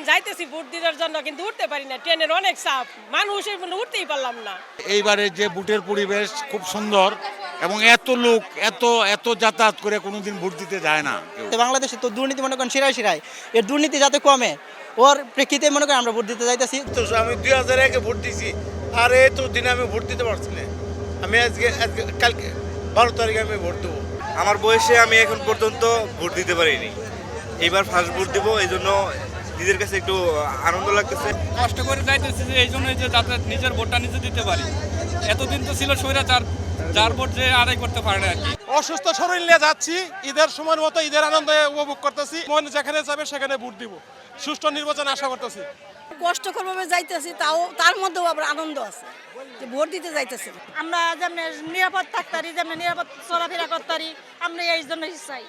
যাইতেছি ভোট দেওয়ার জন্য, কিন্তু উঠতে পারি না, ট্রেনের অনেক চাপ, মানুষের উঠতেই পারলাম না। এইবারে যে ভোটের পরিবেশ খুব সুন্দর এবং এত লোক এত এত যাতায়াত করে কোনোদিন ভোট দিতে যায় না কেউ। বাংলাদেশে তো দুর্নীতি মনে করেন শিরায় শিরায়, এর দুর্নীতি যাতে কমে ওর প্রেক্ষিতে মনে করেন আমরা ভোট দিতে যাইতেছি। তো আমি 2001-এ ভোট দিয়েছি, আর এই তো দিনে আমি ভোট দিতে পারছি না। আমি আজকে কালকে 12 তারিখে আমি ভোট দেবো। আমার বয়সে আমি এখন পর্যন্ত ভোট দিতে পারিনি, এইবার ফার্স্ট ভোট দেবো, এই জন্য নিজের কাছে একটু আনন্দ লাগতেছে। কষ্ট করে যাইতেছি যে এই জন্যই যে যাতে নিজের ভোটটা নিজে দিতে পারি। এতদিন তো ছিল স্বৈরাচার, যার ভোট যে আদায় করতে পারে না আর কি। অসুস্থ শরীর নিয়ে যাচ্ছি, ঈদের সময়ের মতো ঈদের আনন্দে উপভোগ করতেছি। মন যেখানে যাবে সেখানে ভোট দিব, সুষ্ঠু নির্বাচন আশা করতেছি। কষ্টকরভাবে যাইতেছি, তাও তার মধ্যেও আবার আনন্দ আছে যে ভোট দিতে যাইতেছি। আমরা যেমন নিরাপদ থাকতারি, যেমন নিরাপদ চলাফেরা করতারি, আমরা এই জন্য চাই।